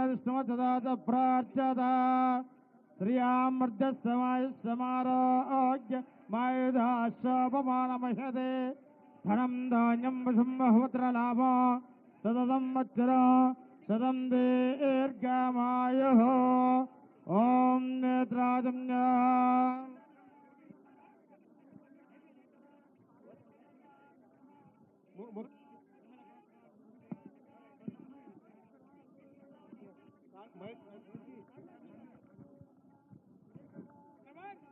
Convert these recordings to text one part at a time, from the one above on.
विष्णुमतदात प्रार्थ्यता श्रियामर्जस्समायुष्यमारोग्य मायुधाश्वापमानमह्यते धनं धान्यं वशं बहुपुत्रलाभ सततं वत्सर शतं दीर्घमायुः ओम नेत्राजम्य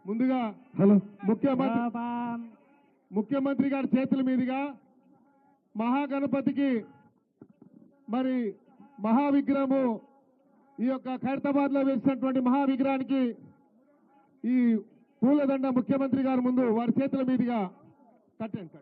ముందుగా హలో ముఖ్యమంత్రి గారి చేతుల మీదుగా మహాగణపతికి మరి మహావిగ్రహము ఈ యొక్క ఖైరతాబాద్ లో వేసినటువంటి మహావిగ్రహానికి ఈ పూలదండ ముఖ్యమంత్రి గారి ముందు వారి చేతుల మీదుగా కట్టండి.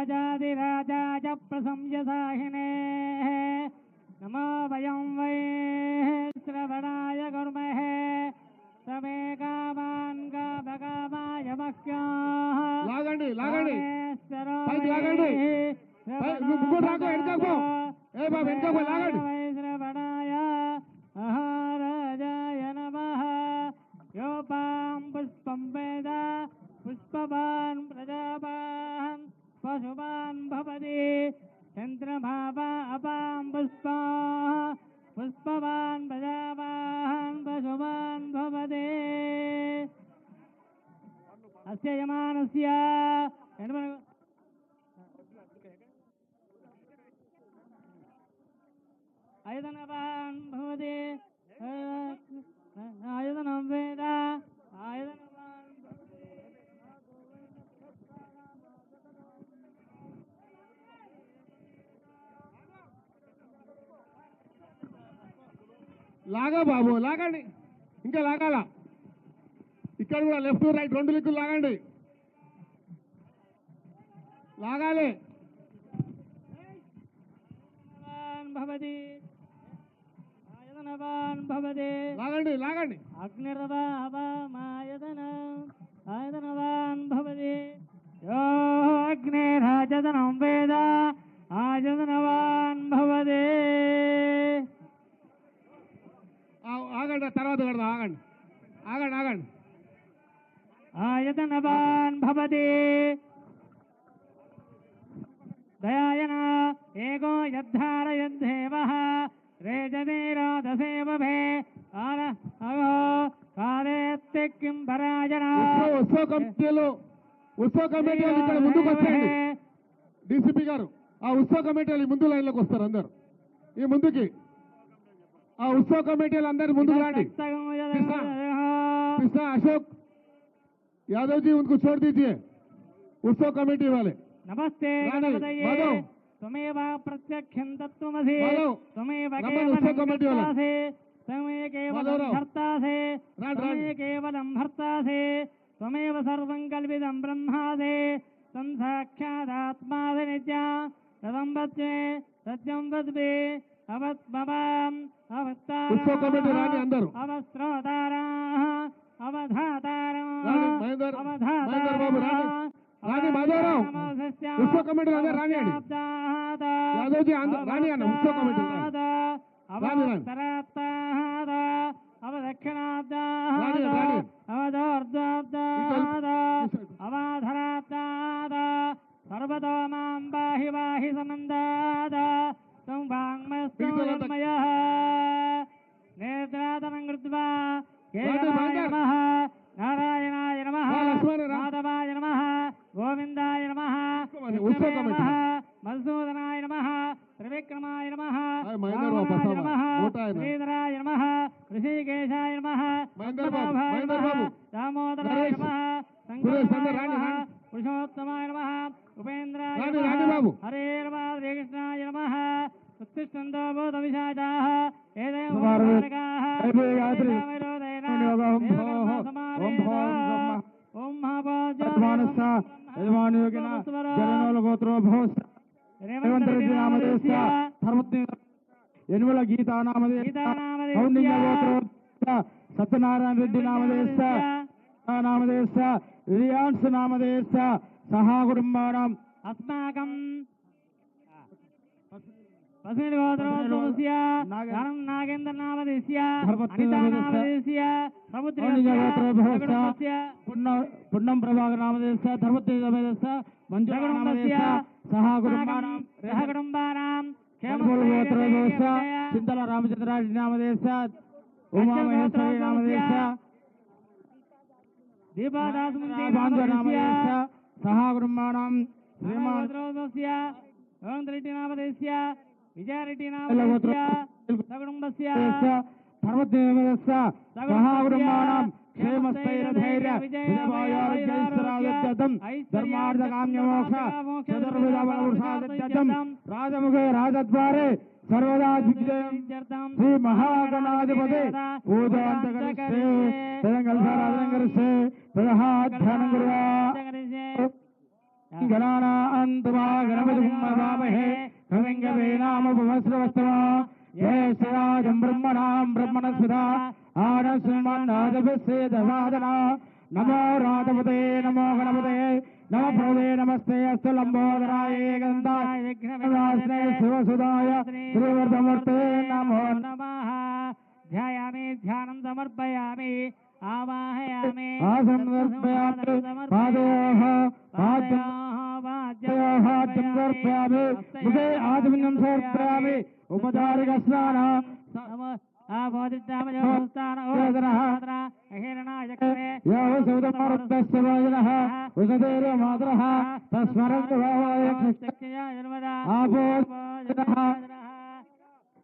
राजाधिराजाय प्रशंससाहिने नमो वयं वै श्रवणाय कुर्महे समे कामान् कामकामाय मह्यः లాగండి పైకి లాగండి ముగ్గురు రాకో వెనకకు ఏ బాబు వెనకకు లాగండి श्रवणाय महाराजाय नमः योपां पुष्पं वेद पुष्पवान् प्रजावान् पशुवान् भवति चन्द्रमावा अपां पुष्पा पुष्पवान् प्रजावान् पशुवान् भवति अस्य यमानस्य आयतनवान् भवति आयतनं वेद आयतनवान् లాగా బాబు లాగండి ఇంకా లాగాల ఇక్కడ కూడా లెఫ్ట్ రైట్ రెండు దిక్కులు లాగండి లాగాలి భవతి ఆయతనవాన్ భవతి లాగండి ఆయతనవాన్ భవతి యో అగ్నిరాజతనం వేద ఆయతనవాన్ భవతి ఆగండి తర్వాత కడదాం ఆగండి ఆయతనవాన్ భవతి దయాయన ఏకో యద్ధారయద్ధేవః రేజనీరోదసేవభే కాలేత్తి కిం పరాజన ఉత్సవ కమిటీలు ఇక్కడ ముందుకు వచ్చేయండి డీసీపీ గారు ఆ ఉత్సవ కమిటీలు ముందు లైన్లోకి వస్తారు అందరు ఈ ముందుకి ఆ ఉత్సవ కమిటీలు అందరు ముందుకు రండి कृष्णा अशोक यादव जी उनको छोड़ दीजिए उत्सव कमेटी वाले नमस्ते त्वमेव प्रत्यक्षं तत्त्वमसि त्वमेव केवलं भर्तासि त्वमेव सर्वं कल्पितं ब्रह्मासि तं साक्षादात्मासि नित्या तदं वच्मे सत्यं वद्मे अवत्मवाम् अवस्त्रोतारम् उत्सव कमेटी यादव जी उत्सव कमेटी सर्वतो मां पाहि पाहि समन्दाद तं वाङ्मयः नेत्रादनं कृत्वा केशवाय नमः नारायणाय नमः माधवाय नमः गोविन्दाय नमः मधुसूदनाय नमः त्रिविक्रमाय नमः नमः श्रीधराय नमः ऋषिकेशाय नमः दामोदराय नमः शङ्कराय नमः पुरुषोत्तमाय नमः उपेन्द्राय नमः हरे नमः श्रीकृष्णाय नमः उत्तिष्ठन्तो भूतविशाचाः एदेव రేవంత్ రెడ్డి నామధేయ ధర్మపత్ని యనుమల గీతా నామధేయ సత్యనారాయణ రెడ్డి నామధేయ రియాన్స్ నామధేయ సహా కుటుంబానాం అస్మాకం పసిడి గోత్రోద్భవస్య నాగేంద్ర నామధేయ అనితా నామధేయ సముద్రస్య పున్నం ప్రభాకర్ నామధేయ ధర్మపత్ని నామధేయ మంజుల నామధేయ సహా కుటుంబానాం చింతల రామచంద్రారెడ్డి నామధేయ ఉమామహేశ్వరి నామధేయ దీపాదాస్ నామధేయ సహా కుటుంబానాం శ్రీమాన్ రెడ్డి నామధేయ విజయారెడ్డి నామధేయ సకుటుంబస్య ధర్మపత్ని సహా కుటుంబానాం క్షేమస్థైర్యధైర్య విజయవాయార్జైశ్వరాగత్యర్థం ధర్మార్థకామ్యమోక్ష చతుర్విధవృషాగత్యర్థం రాజముఖే రాజద్వారే సర్వదా దిగ్విజయం శ్రీ మహాగణాధిపతి పూజాంతకరిస్తే తదంగల్సారాధనంకరిస్తే తదహాధ్యానం కుర్వా గణానాంతమా గణపతిం నమామహే కవిం కవీనాముపమస్రవస్తమా జ్యేష్ఠరాజం బ్రహ్మణాం బ్రహ్మణస్పదా ఆనస్మన్నాదభిస్సే దశాదనా నమో రాధపతే నమో గణపతే నమ ప్రదే నమస్తే అస్తు లంబోదరాయ గంధాయ విఘ్నవినాశనే శివసుదాయ శ్రీవర్ధమూర్తే నమో నమః ధ్యాయామి ధ్యానం సమర్పయామి ఆవాహయామి ఆసనం సమర్పయామి పాదయోః పాద్యోః సమర్పయామి ముఖే ఆచమనం సమర్పయామి ఉపచారిక స్నాన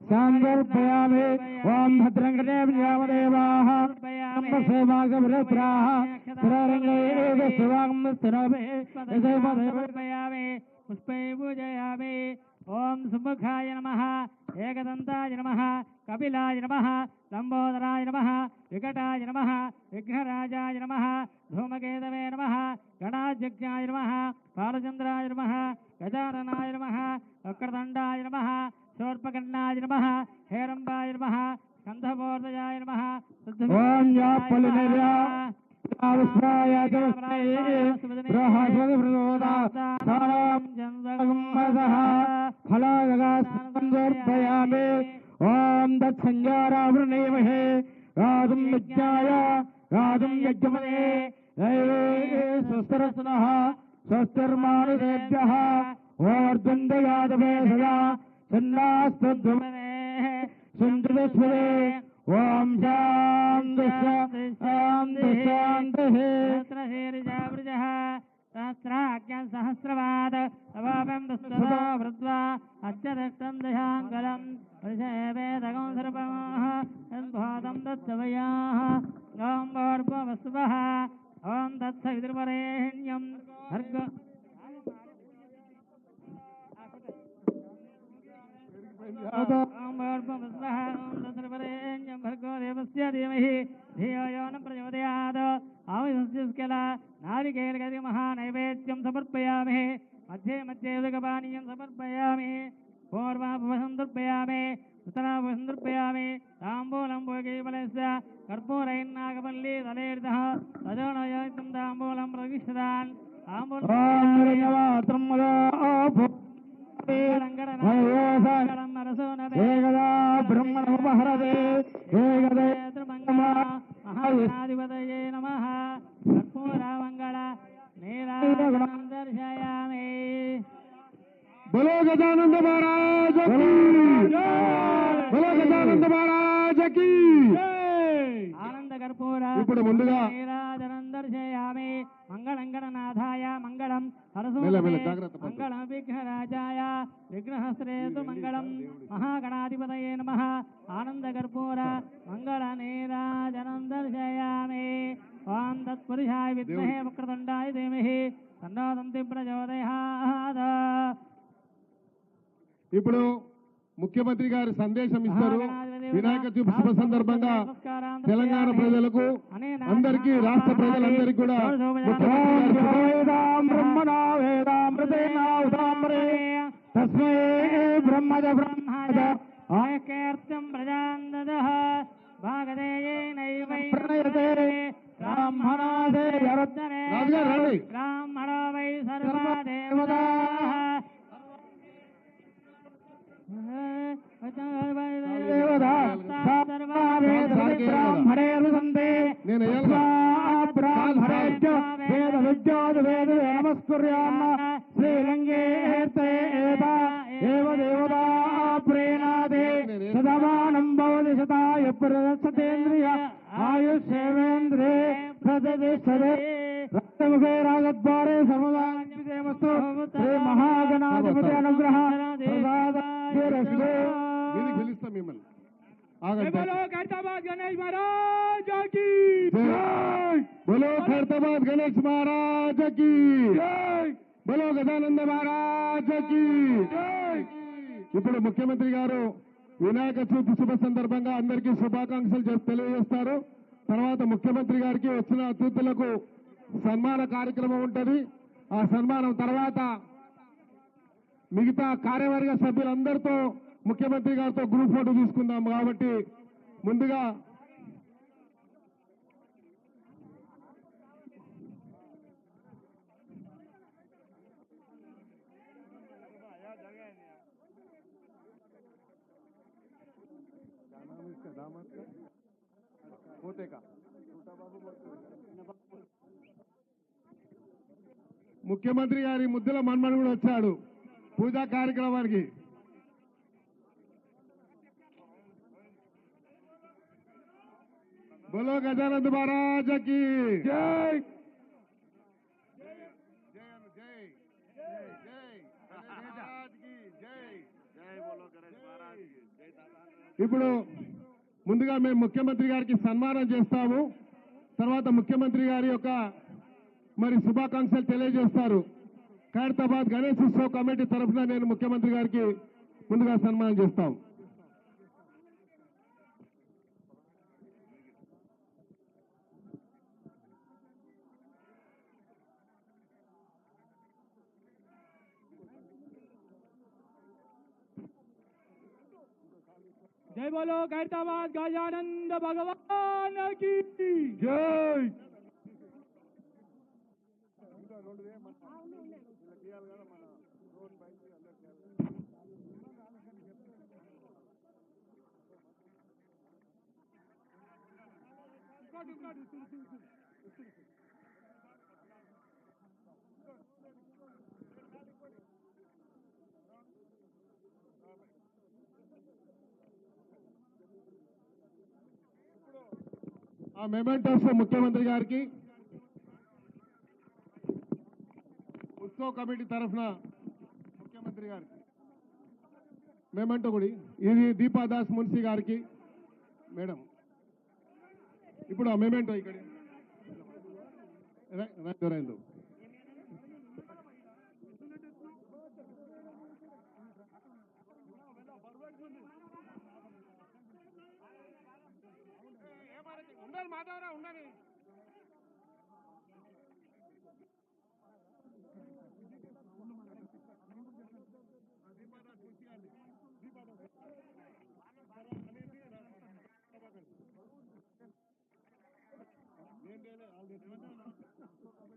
సందర్పయామి ఓం భద్రంగదేవాः పుష్పై పూజయామి ఓం సుముఖాయ నమః ఏకదంతాయ నమః కపిలాయ నమః లంబోదరాయ నమః వికటాయ నమః విఘ్నరాజాయ నమః ధూమకేతవే నమః గణాధ్యక్షాయ నమః బాలచంద్రాయ నమః గజాననాయ నమః వక్రదండాయ నమః శూర్పకర్ణాయ నమః హేరంబాయ నమః స్కంధమూర్ధయాయ నమః ఓం యా పలినర్యా ఫలాగమయామి ఓం దత్సంజారావృణేమహే రాజం యజ్ఞాయ రాజం యజ్ఞమనే స్వస్తరస్నః స్వస్తిర్మానుషేభ్యః ఓర్ధ్వందయాదవే సదా చన్నాస్తద్వమనే సుందరస్వరే ఓం శాంతి శాంతి శాంతి సహస్రాజ్ఞ సహస్రవాద అవాపం దుస్తదా వృద్వా అత్యదష్టం దశాంగలం పరిషేవేదగం సర్పమః యద్భాతం దత్తవయాః ఓం భోర్భువస్వః ఓం తత్సవితుర్వరేణ్యం భర్గో భర్గో దేవస్య ధీమహి ధియో యో న ప్రచోదయాత్ ఆవిష్కల నారికేళగది మహానైవేద్యం సమర్పయామి మధ్యే మధ్యే ఉదకపానీయం సమర్పయామి పూర్వాపవసం దర్పయామి ఉత్తరాపవసం దర్పయామి తాంబూలం భోగీఫలస్య కర్పూరైర్నాగపల్లి తలేర్ధః తదోనయోక్తం తాంబూలం ప్రవిశదాన్ ఏకదా బ్రహ్మణోపహరదే మహాధిపతయే నమః కర్పూరమంగళ నీరాజనం దర్శయామి. बोलो गजानंद महाराज की बोलो गजानंद महाराज की ఆనంద కర్పూర ఇప్పుడు ముందుగా నీరాజనం దర్శయామి. మంగళంగణనాథాయ మంగళం మంగళం విఘ్నరాజాయ విఘ్నహస్త్రేతు మంగళం మహాగణాధిపతయే నమః ఆనంద కర్పూర మంగళ నీరాజనం దర్శయామి. ఓం తత్పురుషాయ విద్మహే వక్రతుండాయ ధీమహి తన్నో దంతి ప్రచోదయాత్. ఇప్పుడు ముఖ్యమంత్రి గారి సందేశం ఇస్తారు. వినాయక చవితి శుభ సందర్భంగా తెలంగాణ ప్రజలకు అందరికీ రాష్ట్ర ప్రజలందరికీ కూడా బ్రహ్మజ బ్రహ్మజ ఆయకేర్తం ప్రజాందదః భాగదేయేనైవై ప్రణయతే బ్రాహ్మణాదే యరద్దనే రాజుగారు రండి. బ్రాహ్మణో వై సర్వా దేవతాః బ్రాహ్మణే రుదంతే నేను వేయాలి. బ్రాహ్మణేభ్యో వేద విద్యోద్ వేద నమస్కుర్యామ శ్రీరంగేతే ఏవ దేవతా ప్రేణాదే సదమానం భవతి శతాయ ప్రదర్శతేంద్రియ ఆయుష్యేవేంద్రే ప్రతిష్టతే రక్తముఖే రాగద్వారే సర్వదామస్తు శ్రీ మహాగణాధిపతి అనుగ్రహ ప్రసాదరస్తు. మీదికి పిలుస్తాం మిమ్మల్ని. ఆగండి. గణేష్ మహారాజ్ की జై. బోలో ఖైరతాబాద్ గణేష్ మహారాజ్ కి జై. బోలో గజానంద మహారాజ్ కి జై. ఇప్పుడు ముఖ్యమంత్రి గారు వినాయక చవితి శుభ సందర్భంగా అందరికీ శుభాకాంక్షలు తెలియజేస్తారు. తర్వాత ముఖ్యమంత్రి గారికి వచ్చిన అతిథులకు సన్మాన కార్యక్రమం ఉంటుంది. ఆ సన్మానం తర్వాత మిగతా కార్యవర్గ సభ్యులందరితో ముఖ్యమంత్రి గారితో గ్రూప్ ఫోటో తీసుకుందాం. కాబట్టి ముందుగా ముఖ్యమంత్రి గారి ముద్దుల మన్మడు కూడా వచ్చాడు పూజా కార్యక్రమానికి. బోలో గజానంద్ మహారాజ్ కి జై. ఇప్పుడు ముందుగా మేము ముఖ్యమంత్రి గారికి సన్మానం చేస్తాము. తర్వాత ముఖ్యమంత్రి గారి యొక్క మరి శుభాకాంక్షలు తెలియజేస్తారు. ఖైరతాబాద్ గణేష్ ఉత్సవ్ కమిటీ తరఫున నేను ముఖ్యమంత్రి గారికి ముందుగా సన్మానం చేస్తాం. जय बोलो खैरताबाद गजानंद भगवान की జై. ఆ మెమెంటోస్ ముఖ్యమంత్రి గారికి ఉత్సవ్ కమిటీ తరఫున ముఖ్యమంత్రి గారికి మెమెంటో కూడా ఇది దీపాదాస్ మున్సి గారికి మేడం. ఇప్పుడు ఆ మెమెంటో ఇక్కడ రైతు ఉండాలి మాధవరా ఉండాలి.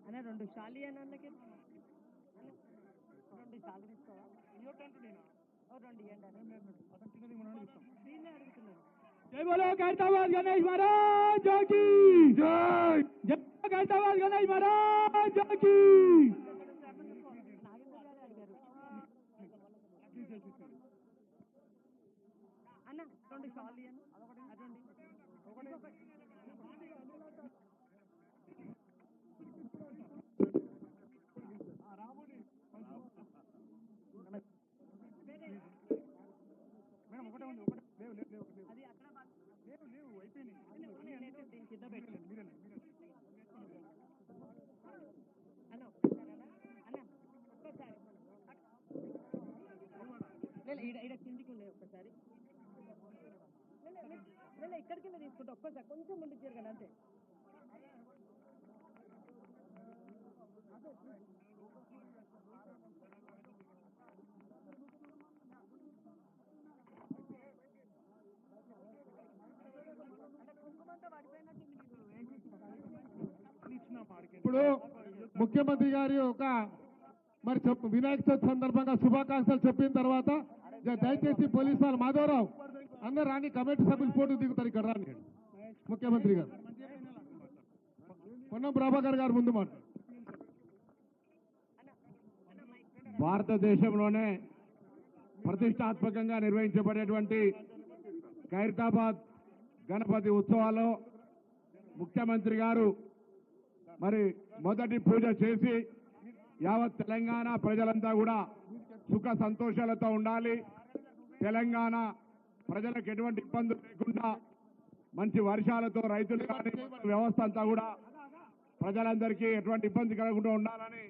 అన్న రెండు షాలి అని అన్నకి రెండు షాలు తీసుకోవా రెండు దీన్నే అడుగుతున్నాను. జై బోలో ఖైరతాబాద్ గణేష్ మహారాజ్ की జై. జై ఖైరతాబాద్ గణేష్ మహారాజ్ की అన్న రెండు షాలి అన్న మేడం ఒకటే ఉంది అది అక్కడ అయిపోయింది దీని కింద పెట్టండి. అన్న ఒక్కసారి అన్న ఒక్కసారి ఈడ కిందికి ఉన్నాయి. ఒక్కసారి ఇక్కడికి తీసుకుంటా. ఒక్కసారి కొంచెం ముందుకు జరగండి అంతే. ఇప్పుడు ముఖ్యమంత్రి గారి ఒక మరి వినాయక చవితి సందర్భంగా శుభాకాంక్షలు చెప్పిన తర్వాత దయచేసి పోలీసు వాళ్ళు మాధవరావు అందరు రాని కమిటీ సభ్యులు ఫోటో దిగుతారు ఇక్కడ రాని ముఖ్యమంత్రి గారు పొన్నం ప్రభాకర్ గారు ముందు మాట. భారతదేశంలోనే ప్రతిష్టాత్మకంగా నిర్వహించబడేటువంటి ఖైరతాబాద్ గణపతి ఉత్సవాల్లో ముఖ్యమంత్రి గారు మరి మొదటి పూజ చేసి యావత్ తెలంగాణ ప్రజలంతా కూడా సుఖ సంతోషాలతో ఉండాలి, తెలంగాణ ప్రజలకు ఎటువంటి ఇబ్బందులు లేకుండా మంచి వర్షాలతో రైతులు కానీ వ్యవస్థ అంతా కూడా ప్రజలందరికీ ఎటువంటి ఇబ్బంది కలగకుండా ఉండాలని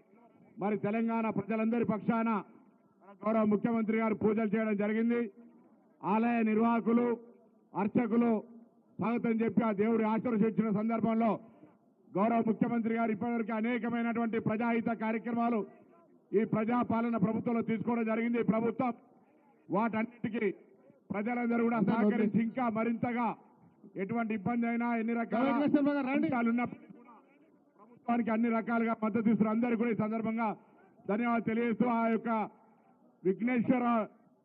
మరి తెలంగాణ ప్రజలందరి పక్షాన గౌరవ ముఖ్యమంత్రి గారు పూజలు చేయడం జరిగింది. ఆలయ నిర్వాహకులు అర్చకులు స్వాగతం చెప్పి ఆ దేవుడి ఆశీర్వదించిన సందర్భంలో గౌరవ ముఖ్యమంత్రి గారు ఇప్పటివరకు అనేకమైనటువంటి ప్రజాహిత కార్యక్రమాలు ఈ ప్రజాపాలన ప్రభుత్వంలో తీసుకోవడం జరిగింది. ప్రభుత్వం వాటన్నిటికీ ప్రజలందరూ కూడా సహకరించి ఇంకా మరింతగా ఎటువంటి ఇబ్బంది అయినా ఎన్ని రకాల అంశాలు ఉన్నప్పటికీ కూడా ప్రభుత్వానికి అన్ని రకాలుగా మద్దతు ఇస్తున్న అందరికీ కూడా ఈ సందర్భంగా ధన్యవాదాలు తెలియజేస్తూ ఆ యొక్క విఘ్నేశ్వర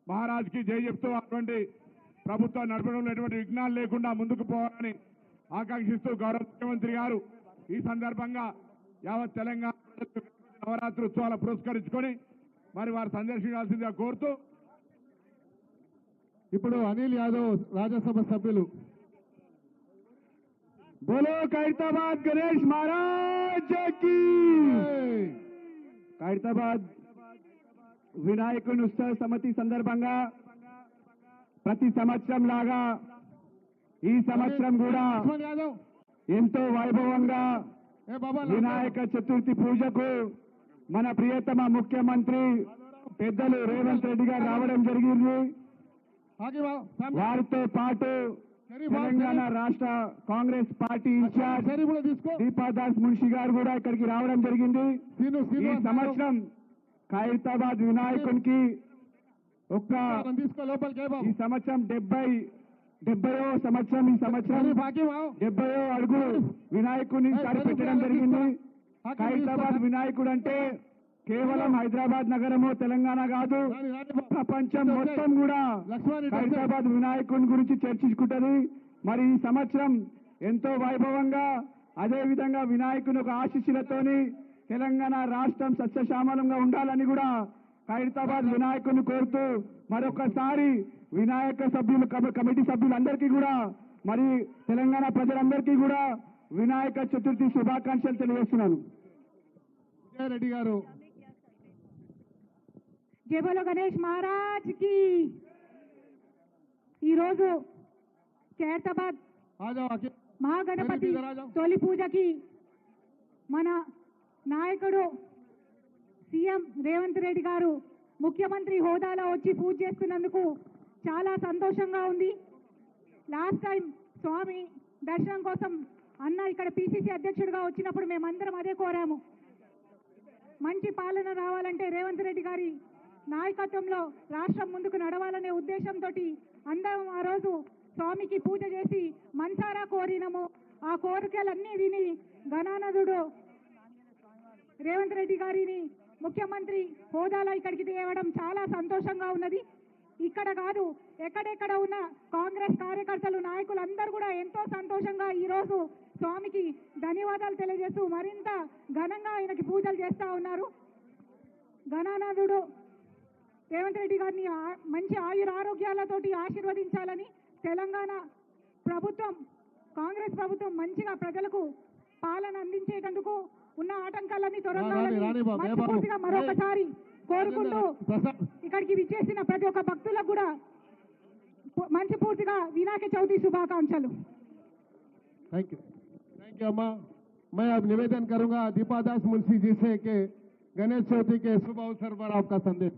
మహారాజ్ కి జై చెప్తూ అటువంటి ప్రభుత్వం నడపడంలో ఎటువంటి విఘ్నాలు లేకుండా ముందుకు పోవాలని ఆకాంక్షిస్తూ గౌరవ ముఖ్యమంత్రి గారు ఈ సందర్భంగా యావత్ తెలంగాణ నవరాత్రి ఉత్సవాలు పురస్కరించుకొని మరి వారు సందర్శించాల్సిందిగా కోరుతూ ఇప్పుడు అనిల్ యాదవ్ రాజ్యసభ సభ్యులు. బోలో ఖైరతాబాద్ గణేష్ మహారాజ్ की ఖైరతాబాద్ వినాయకుని ఉత్సవ సమితి సందర్భంగా ప్రతి సంవత్సరం లాగా ఈ సంవత్సరం కూడా యాదవ్ ఎంతో వైభవంగా వినాయక చతుర్థి పూజకు మన ప్రియతమ ముఖ్యమంత్రి పెద్దలు రేవంత్ రెడ్డి గారు రావడం జరిగింది. వారితో పాటు తెలంగాణ రాష్ట్ర కాంగ్రెస్ పార్టీ ఇన్ఛార్జ్ దీపాదాస్ మున్షి గారు కూడా ఇక్కడికి రావడం జరిగింది. ఈ సంవత్సరం ఖైరతాబాద్ వినాయకునికి ఈ సంవత్సరం 70వ సంవత్సరం ఈ సంవత్సరం 70వ అడుగు వినాయకుడిని పెట్టడం జరిగింది. ఖైరతాబాద్ వినాయకుడు అంటే కేవలం హైదరాబాద్ నగరము తెలంగాణ కాదు, ప్రపంచం మొత్తం కూడా ఖైరతాబాద్ వినాయకుని గురించి చర్చించుకుంటది. మరి ఈ సంవత్సరం ఎంతో వైభవంగా అదే విధంగా వినాయకుని ఒక ఆశీస్సులతోని తెలంగాణ రాష్ట్రం సస్యశ్యామలంగా ఉండాలని కూడా ఖైరతాబాద్ వినాయకుని కోరుతూ మరొకసారి వినాయక సభ్యులు కమిటీ సభ్యులందరికీ కూడా మరి తెలంగాణ ప్రజలందరికీ కూడా వినాయక చతుర్థి శుభాకాంక్షలు తెలియజేస్తున్నాను. రెడ్డి గారు జై బోలో గణేష్ మహారాజ్ కి. ఈరోజు ఖైరతాబాద్ మహాగణపతి తొలి పూజకి మన నాయకుడు సీఎం రేవంత్ రెడ్డి గారు ముఖ్యమంత్రి హోదాలో వచ్చి పూజ చేస్తున్నందుకు చాలా సంతోషంగా ఉంది. లాస్ట్ టైం స్వామి దర్శనం కోసం అన్న ఇక్కడ పిసిసి అధ్యక్షుడిగా వచ్చినప్పుడు మేమందరం అదే కోరాము. మంచి పాలన రావాలంటే రేవంత్ రెడ్డి గారి నాయకత్వంలో రాష్ట్రం ముందుకు నడవాలనే ఉద్దేశంతో అందరం ఆ రోజు స్వామికి పూజ చేసి మనసారా కోరినము. ఆ కోరికలన్నీ విని గణానదుడు రేవంత్ రెడ్డి గారిని ముఖ్యమంత్రి హోదాలో ఇక్కడికి తేవడం చాలా సంతోషంగా ఉన్నది. ఇక్కడ కాదు ఎక్కడెక్కడ ఉన్న కాంగ్రెస్ కార్యకర్తలు నాయకులు అందరూ కూడా ఎంతో సంతోషంగా ఈ రోజు స్వామికి ధన్యవాదాలు తెలియజేస్తూ మరింత ఘనంగా ఆయనకి పూజలు చేస్తా ఉన్నారు. గణానాథుడు రేవంత్ రెడ్డి గారిని మంచి ఆయురారోగ్యాలతోటి ఆశీర్వదించాలని, తెలంగాణ ప్రభుత్వం కాంగ్రెస్ ప్రభుత్వం మంచిగా ప్రజలకు పాలన అందించేటందుకు ఉన్న ఆటంకాలన్నీ తొలగాలని మరొకసారి కోరుకుంటూ ఇక్కడికి విచ్చేసిన ప్రతి ఒక్క భక్తులకు కూడా మంచి పూర్తిగా వినాయక చవితి శుభాకాంక్షలు. थैंक यू अम्मा. मैं अब निवेदन करूंगा दीपादास मुंशी जी से कि गणेश चौथी के शुभ अवसर पर आपका संदेश.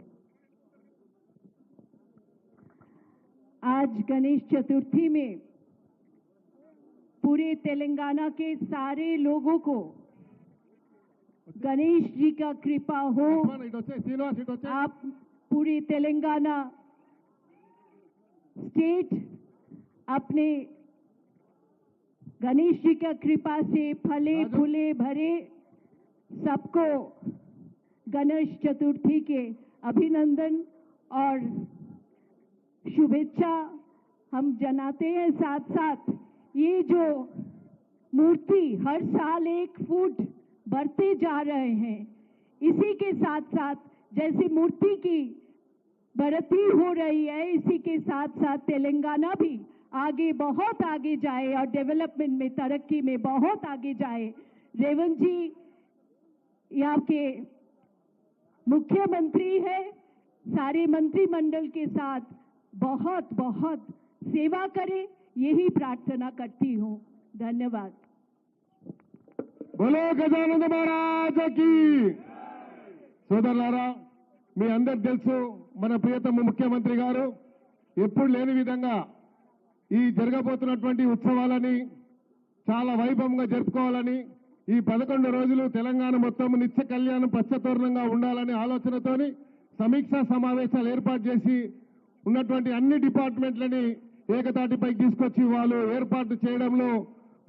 आज गणेश चतुर्थी में पूरे तेलंगाना के सारे लोगों को गणेश जी का कृपा हो. आप पूरे तेलंगाना स्टेट अपने गणेश जी का कृपा से फले फूले भरे सबको गणेश चतुर्थी के अभिनंदन और शुभेच्छा हम जनाते हैं। साथ साथ ये जो मूर्ति हर साल 1 फुट बढ़ते जा रहे हैं, इसी के साथ साथ जैसे मूर्ति की बढ़ती हो रही है, इसी के साथ साथ तेलंगाना भी आगे बहुत आगे जाए और डेवलपमेंट में, तरक्की में बहुत आगे जाए। रेवंत जी यहाँ के मुख्यमंत्री है, सारे मंत्रिमंडल के साथ बहुत बहुत सेवा करे, यही प्रार्थना करती हूँ। धन्यवाद। बोलो गजानंद महाराज की। సోదరులారా, మీ అందరికి తెలుసు మన ప్రియతమ ముఖ్యమంత్రి గారు ఎప్పుడు లేని విధంగా ఈ జరగబోతున్నటువంటి ఉత్సవాలని చాలా వైభవంగా జరుపుకోవాలని, ఈ 11 రోజులు తెలంగాణ మొత్తం నిత్య కళ్యాణం పచ్చతోరణంగా ఉండాలనే ఆలోచనతోని సమీక్షా సమావేశాలు ఏర్పాటు చేసి ఉన్నటువంటి అన్ని డిపార్ట్మెంట్లని ఏకతాటిపైకి తీసుకొచ్చి వాళ్ళు ఏర్పాటు చేయడంలో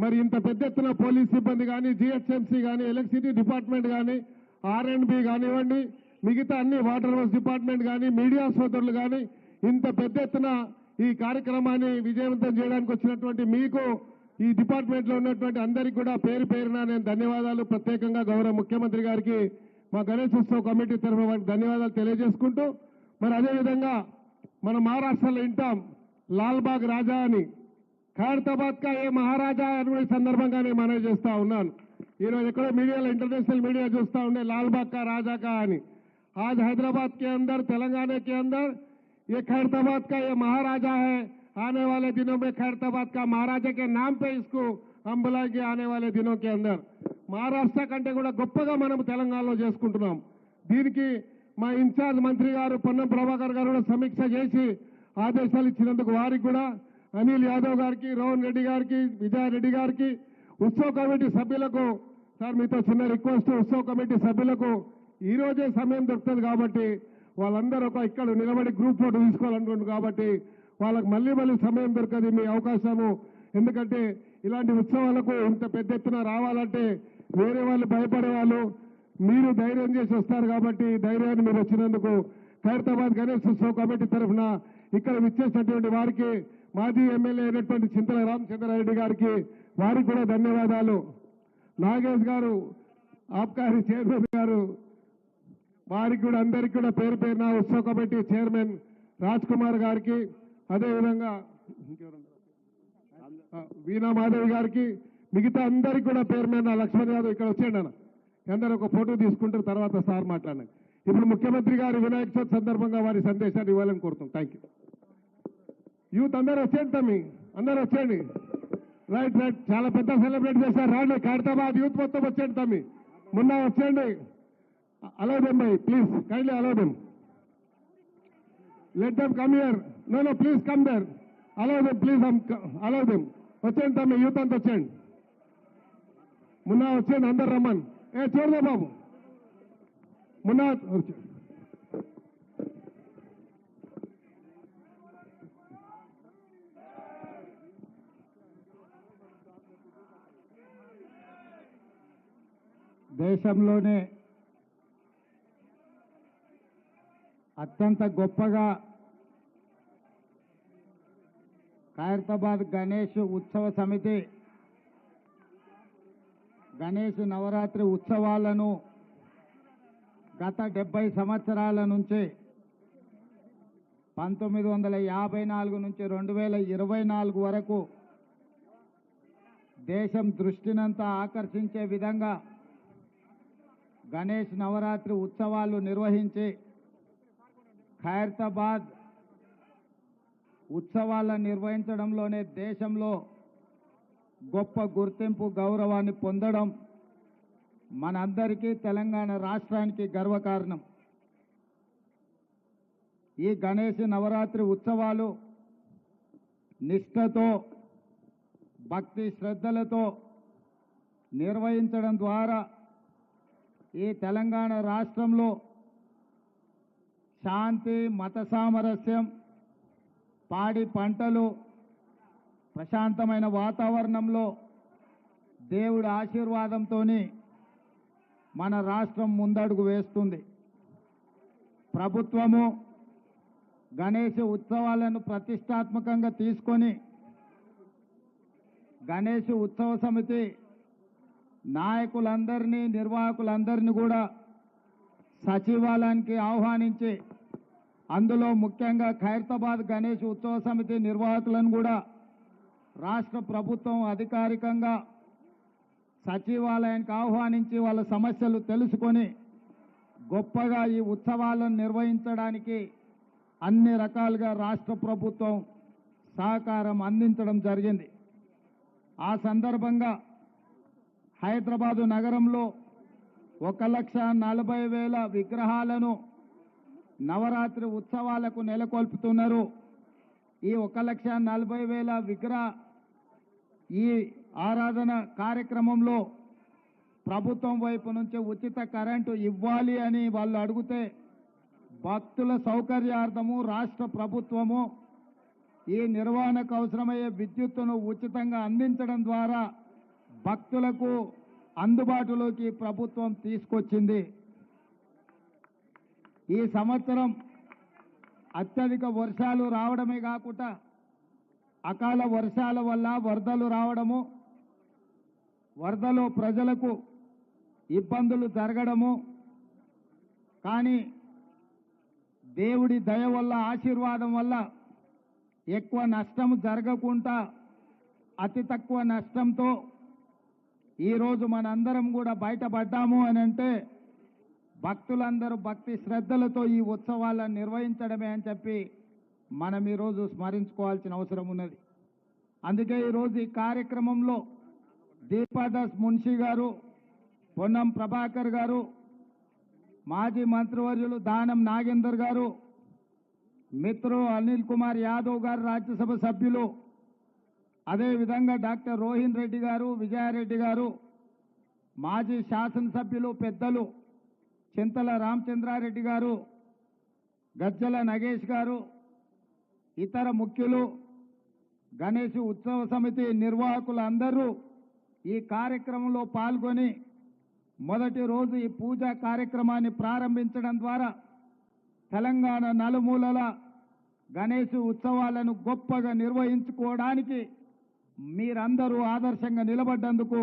మరి ఇంత పెద్ద ఎత్తున పోలీస్ సిబ్బంది కానీ, జిహెచ్ఎంసీ కానీ, ఎలక్ట్రిసిటీ డిపార్ట్మెంట్ కానీ, R&B కానివ్వండి, మిగతా అన్ని వాటర్ వర్క్స్ డిపార్ట్మెంట్ కానీ, మీడియా సోదరులు కానీ ఇంత పెద్ద ఎత్తున ఈ కార్యక్రమాన్ని విజయవంతం చేయడానికి వచ్చినటువంటి మీకు, ఈ డిపార్ట్మెంట్ లో ఉన్నటువంటి అందరికీ కూడా పేరు పేరున నేను ధన్యవాదాలు, ప్రత్యేకంగా గౌరవ ముఖ్యమంత్రి గారికి మా గణేష్ ఉత్సవ్ కమిటీ తరఫున వారికి ధన్యవాదాలు తెలియజేసుకుంటూ, మరి అదేవిధంగా మనం మహారాష్ట్రలో వింటాం లాల్బాగ్ రాజా అని, ఖైరతాబాద్ కా ఏ మహారాజా అనే సందర్భంగా నేను మనవి చేస్తా ఉన్నాను. ఈరోజు ఎక్కడో మీడియాలో, ఇంటర్నేషనల్ మీడియా చూస్తా ఉండే लालबाग का राजा का అని। आज हैदराबाद के अंदर, तेलंगाना के अंदर ये खैरताबाद का ये महाराजा है। आने वाले दिनों में खैरताबाद का महाराजा के नाम पे इसको हम बुलाएंगे आने वाले दिनों के अंदर। మహారాష్ట్ర కంటే కూడా గొప్పగా మనం తెలంగాణలో చేసుకుంటున్నాం। దీనికి మా ఇన్ఛార్జ్ మంత్రి గారు పొన్నం ప్రభాకర్ గారు కూడా సమీక్ష చేసి ఆదేశాలు ఇచ్చినందుకు వారికి కూడా, అనిల్ యాదవ్ గారికి, రోహన్ రెడ్డి గారికి, విజయ్ రెడ్డి గారికి, ఉత్సవ కమిటీ సభ్యులకు, సార్ మీతో చిన్న రిక్వెస్ట్, ఉత్సవ కమిటీ సభ్యులకు ఈ రోజే సమయం దొరుకుతుంది కాబట్టి వాళ్ళందరూ ఒక ఇక్కడ నిలబడి గ్రూప్ ఫోటో తీసుకోవాలనుకుంటున్నారు కాబట్టి వాళ్ళకి మళ్ళీ సమయం దొరకదు మీ అవకాశము। ఎందుకంటే ఇలాంటి ఉత్సవాలకు ఇంత పెద్ద ఎత్తున రావాలంటే వేరే వాళ్ళు భయపడే వాళ్ళు, మీరు ధైర్యం చేసి వస్తారు కాబట్టి ధైర్యాన్ని మీరు వచ్చినందుకు ఖైరతాబాద్ గణేష్ ఉత్సవ్ కమిటీ తరఫున ఇక్కడ విచ్చేసినటువంటి వారికి, మాజీ ఎమ్మెల్యే అయినటువంటి చింతల రామచంద్రారెడ్డి గారికి వారికి కూడా ధన్యవాదాలు। నాగేష్ గారు, ఆబ్కారీ చైర్మన్ గారు, వారికి కూడా అందరికీ కూడా పేరు పేరున ఉత్సవ కమిటీ చైర్మన్ రాజ్ కుమార్ గారికి, అదేవిధంగా వీణా మాధవి గారికి, మిగతా అందరికీ కూడా పేరు మీద లక్ష్మణ్ యాదవ్ ఇక్కడ వచ్చేయండి అన్న, అందరూ ఒక ఫోటో తీసుకుంటారు, తర్వాత సార్ మాట్లాడండి। ఇప్పుడు ముఖ్యమంత్రి గారు వినాయక చవితి సందర్భంగా వారి సందేశాన్ని ఇవ్వాలని కోరుతాం। Thank you. యూత్ అందరూ వచ్చేయండి తమ్మి, అందరూ వచ్చేయండి। రైట్ రైట్, చాలా పెద్ద సెలబ్రేట్ చేశారు, రాండి ఖైరతాబాద్ యూత్ మొత్తం వచ్చేయండి తమ్మి, మొన్న వచ్చేయండి। Allow them by, please kindly allow them, let them come here, no please come there, allow them please, allow them, వచ్చేయండి తమ్మి, యూత్ అంతా వచ్చేయండి, మొన్న వచ్చేయండి, అందరు రమ్మని, చూడదా బాబు మొన్న వచ్చేయండి। దేశంలోనే అత్యంత గొప్పగా ఖైరతాబాద్ గణేష్ ఉత్సవ సమితి గణేష్ నవరాత్రి ఉత్సవాలను గత 70 సంవత్సరాల నుంచి 1954 నుంచి 2024 వరకు దేశం దృష్టినంతా ఆకర్షించే విధంగా గణేష్ నవరాత్రి ఉత్సవాలు నిర్వహించి ఖైరతాబాద్ ఉత్సవాలను నిర్వహించడంలోనే దేశంలో గొప్ప గుర్తింపు, గౌరవాన్ని పొందడం మనందరికీ, తెలంగాణ రాష్ట్రానికి గర్వకారణం। ఈ గణేష్ నవరాత్రి ఉత్సవాలు నిష్ఠతో, భక్తి శ్రద్ధలతో నిర్వహించడం ద్వారా ఈ తెలంగాణ రాష్ట్రంలో శాంతి, మత సామరస్యం, పాడి పంటలు, ప్రశాంతమైన వాతావరణంలో దేవుడి ఆశీర్వాదంతో మన రాష్ట్రం ముందడుగు వేస్తుంది. ప్రభుత్వము గణేష్ ఉత్సవాలను ప్రతిష్టాత్మకంగా తీసుకొని గణేష్ ఉత్సవ సమితి నాయకులందరినీ నిర్వాహకులందరినీ కూడా సచివాలయానికి ఆహ్వానించి అందులో ముఖ్యంగా ఖైరతాబాద్ గణేష్ ఉత్సవ సమితి నిర్వాహకులను కూడా రాష్ట్ర ప్రభుత్వం అధికారికంగా సచివాలయానికి ఆహ్వానించి వాళ్ళ సమస్యలు తెలుసుకొని గొప్పగా ఈ ఉత్సవాలను నిర్వహించడానికి అన్ని రకాలుగా రాష్ట్ర ప్రభుత్వం సహకారం అందించడం జరిగింది. ఆ సందర్భంగా హైదరాబాదు నగరంలో 1,40,000 విగ్రహాలను నవరాత్రి ఉత్సవాలకు నెలకొల్పుతున్నారు. ఈ 1,40,000 విగ్రహ ఈ ఆరాధన కార్యక్రమంలో ప్రభుత్వం వైపు నుంచి ఉచిత కరెంటు ఇవ్వాలి అని వాళ్ళు అడిగితే భక్తుల సౌకర్యార్థము రాష్ట్ర ప్రభుత్వము ఈ నిర్వహణకు అవసరమయ్యే విద్యుత్తును ఉచితంగా అందించడం ద్వారా భక్తులకు అందుబాటులోకి ప్రభుత్వం తీసుకొచ్చింది. ఈ సంవత్సరం అత్యధిక వర్షాలు రావడమే కాకుండా అకాల వర్షాల వల్ల వరదలు రావడము, వరదలో ప్రజలకు ఇబ్బందులు జరగడము, కానీ దేవుడి దయ వల్ల ఆశీర్వాదం వల్ల ఎక్కువ నష్టం జరగకుండా అతి తక్కువ నష్టంతో ఈరోజు మనందరం కూడా బయటపడ్డాము అని అంటే భక్తులందరూ భక్తి శ్రద్ధలతో ఈ ఉత్సవాలను నిర్వహించడమే అని చెప్పి మనం ఈరోజు స్మరించుకోవాల్సిన అవసరం ఉన్నది. అందుకే ఈరోజు ఈ కార్యక్రమంలో దీపాదాస్ మున్షి గారు, పొన్నం ప్రభాకర్ గారు, మాజీ మంత్రివర్యులు దానం నాగేందర్ గారు, మిత్రు అనిల్ కుమార్ యాదవ్ గారు రాజ్యసభ సభ్యులు, అదేవిధంగా డాక్టర్ రోహిన్ రెడ్డి గారు, విజయారెడ్డి గారు, మాజీ శాసనసభ్యులు పెద్దలు చింతల రామచంద్రారెడ్డి గారు, గజ్జల నగేష్ గారు, ఇతర ముఖ్యులు, గణేష్ ఉత్సవ సమితి నిర్వాహకులందరూ ఈ కార్యక్రమంలో పాల్గొని మొదటి రోజు ఈ పూజా కార్యక్రమాన్ని ప్రారంభించడం ద్వారా తెలంగాణ నలుమూలల గణేష్ ఉత్సవాలను గొప్పగా నిర్వహించుకోవడానికి మీరందరూ ఆదర్శంగా నిలబడ్డందుకు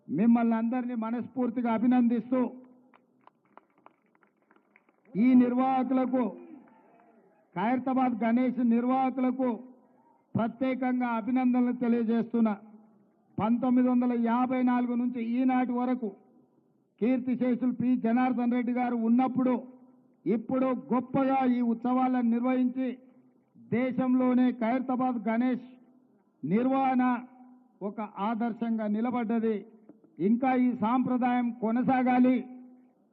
మిమ్మల్ని అందరినీ మనస్ఫూర్తిగా అభినందిస్తూ ఈ నిర్వాహకులకు, ఖైరతాబాద్ గణేష్ నిర్వాహకులకు ప్రత్యేకంగా అభినందనలు తెలియజేస్తున్నా. 1954 నుంచి ఈనాటి వరకు కీర్తిశేషులు పి జనార్దన్ రెడ్డి గారు ఉన్నప్పుడు ఇప్పుడు గొప్పగా ఈ ఉత్సవాలను నిర్వహించి దేశంలోనే ఖైరతాబాద్ గణేష్ నిర్వహణ ఒక ఆదర్శంగా నిలబడ్డది. ఇంకా ఈ సాంప్రదాయం కొనసాగాలి.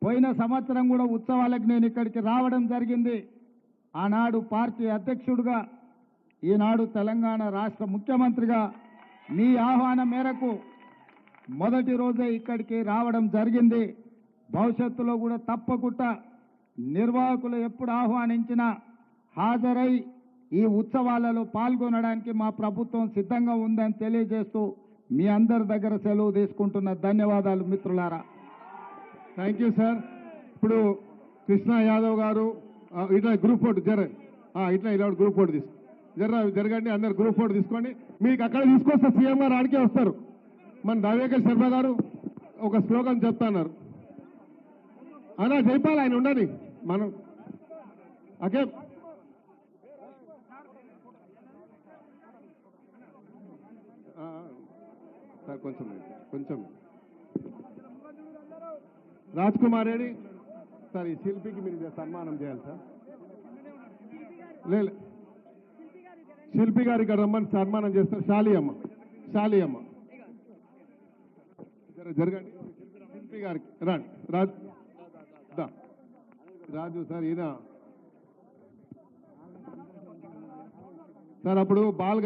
పోయిన సంవత్సరం కూడా ఉత్సవాలకు నేను ఇక్కడికి రావడం జరిగింది. ఆనాడు పార్టీ అధ్యక్షుడిగా, ఈనాడు తెలంగాణ రాష్ట్ర ముఖ్యమంత్రిగా మీ ఆహ్వానం మేరకు మొదటి రోజే ఇక్కడికి రావడం జరిగింది. భవిష్యత్తులో కూడా తప్పకుండా నిర్వాహకులు ఎప్పుడు ఆహ్వానించినా హాజరై ఈ ఉత్సవాలలో పాల్గొనడానికి మా ప్రభుత్వం సిద్ధంగా ఉందని తెలియజేస్తూ మీ అందరి దగ్గర సెలవు తీసుకుంటున్న. ధన్యవాదాలు మిత్రులారా. Thank you sir. ఇప్పుడు కృష్ణ యాదవ్ గారు ఇట్లా గ్రూప్ ఫోటో ఇట్లా ఇలా గ్రూప్ ఫోటో జరగండి. అందరు గ్రూప్ ఫోటో తీసుకోండి. మీకు అక్కడ తీసుకొస్తే సీఎం గారు ఆడికే వస్తారు. మన దావేకర్ శర్మ గారు ఒక స్లోగన్ చెప్తున్నారు. అలా చెప్పాలి, ఆయన ఉండని మనం ఓకే. సార్ కొంచెం రాజ్ కుమార్ రెడ్డి సార్, ఈ శిల్పికి మీరు సన్మానం చేయాలి సార్. లేదు, శిల్పి గారు ఇక్కడ రమ్మని సన్మానం చేస్తారు. శాలి అమ్మ జరగండి. శిల్పి గారికి రండి. రాజు సార్, ఈయన సార్ అప్పుడు బాల్